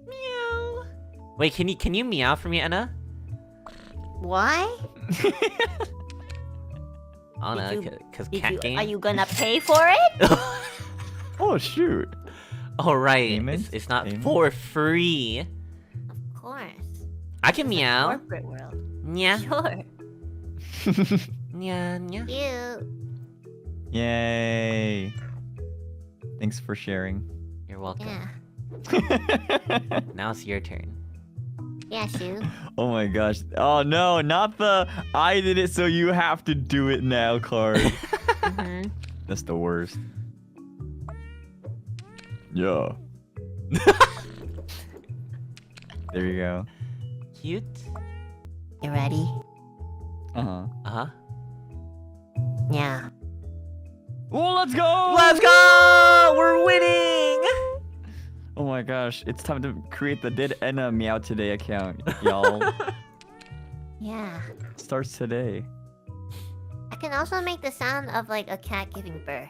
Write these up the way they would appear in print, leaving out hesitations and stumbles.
Meow. Wait, can you meow for me, Enna? Why? I don't know, cause cat game. Are you gonna pay for it? Oh shoot! Oh right, Payments? it's not Payments? for free. Of course. I can It's a meow. corporate world. Yeah. Sure. Yeah. Cute. Yay! Thanks for sharing. You're welcome. Yeah. Now it's your turn. Yeah, Sue. Oh my gosh! Oh no, not the I did it, so you have to do it now card. Mm-hmm. That's the worst. Yeah. There you go. Cute. You ready? Uh-huh. Uh-huh. Yeah. Oh, let's go! Let's go! We're winning! Oh my gosh, it's time to create the Did Enna Meow Today account, y'all. Yeah. Starts today. I can also make the sound of like a cat giving birth.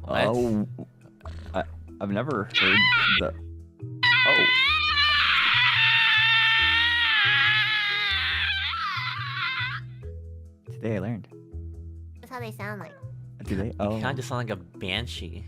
What? Oh, I've never heard the. Oh. Today I learned. That's how they sound like. Do they? You Oh. kinda just sound like a banshee.